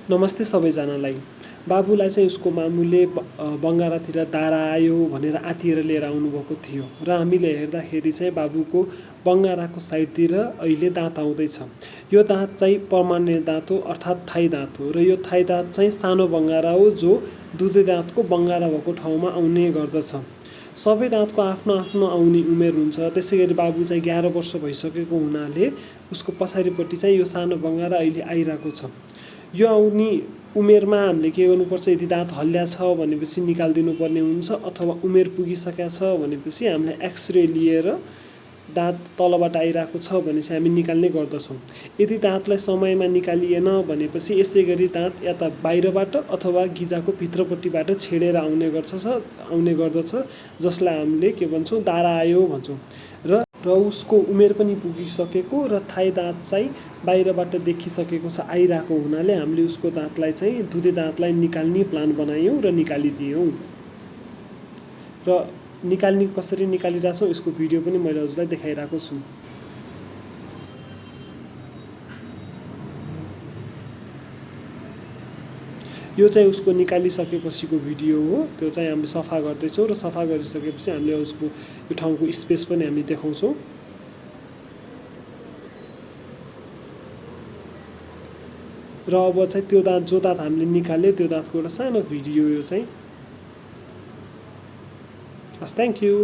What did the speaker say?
नमस्ते सबैजनालाई। बाबुलाई चाहिँ उसको मामुले बङ्गारातिर दारा आयो भनेर आतिएर लिएर आउनुभएको थियो र हामीले हेर्दाखेरि चाहिँ बाबुको बङ्गाराको साइडतिर अहिले दाँत आउँदैछ। यो दाँत चाहिँ पर्मानेन्ट दाँत हो, अर्थात् थाई दाँत हो र यो थाई दाँत चाहिँ सानो बङ्गारा हो जो दुधे दाँतको बङ्गारा भएको ठाउँमा आउने गर्दछ। सबै दाँतको आफ्नो आफ्नो आउने उमेर हुन्छ। त्यसै गरी बाबु चाहिँ 11 वर्ष भइसकेको हुनाले उसको पछाडिपट्टि चाहिँ यो सानो बङ्गारा अहिले आइरहेको छ। यो आउने उमेरमा हामीले के गर्नुपर्छ, यदि दाँत हल्ल्या छ भनेपछि निकालिदिनु पर्ने हुन्छ अथवा उमेर पुगिसकेको छ भनेपछि हामीले एक्सरे लिएर दाँत तलबाट आइरहेको छ भने चाहिँ हामी निकाल्ने गर्दछौँ। यदि दाँतलाई समयमा निकालिएन भनेपछि यसै गरी दाँत या त बाहिरबाट अथवा गिजाको भित्रपट्टिबाट छेडेर आउने गर्दछ जसलाई हामीले के भन्छौँ, दारा आयो भन्छौँ। र उसको उमेर पनि पुगिसकेको र थाई दाँत चाहिँ बाहिरबाट देखिसकेको छ, आइरहेको हुनाले हामीले उसको दाँतलाई चाहिँ दुधे दाँतलाई निकाल्ने प्लान बनायौँ र निकालिदियौँ। र निकाल्ने कसरी निकालिरहेछौँ यसको भिडियो पनि मैले हजुरलाई देखाइरहेको छु। यो चाहिँ उसको निकालिसकेपछिको भिडियो हो। त्यो चाहिँ हामीले सफा गर्दैछौँ र सफा गरिसकेपछि हामीले उसको यो ठाउँको स्पेस पनि हामी देखाउँछौँ। र अब चाहिँ त्यो दाँत जो दाँत हामीले निकाल्यो त्यो दाँतको एउटा सानो भिडियो यो चाहिँ। हस्, थ्याङ्क यू।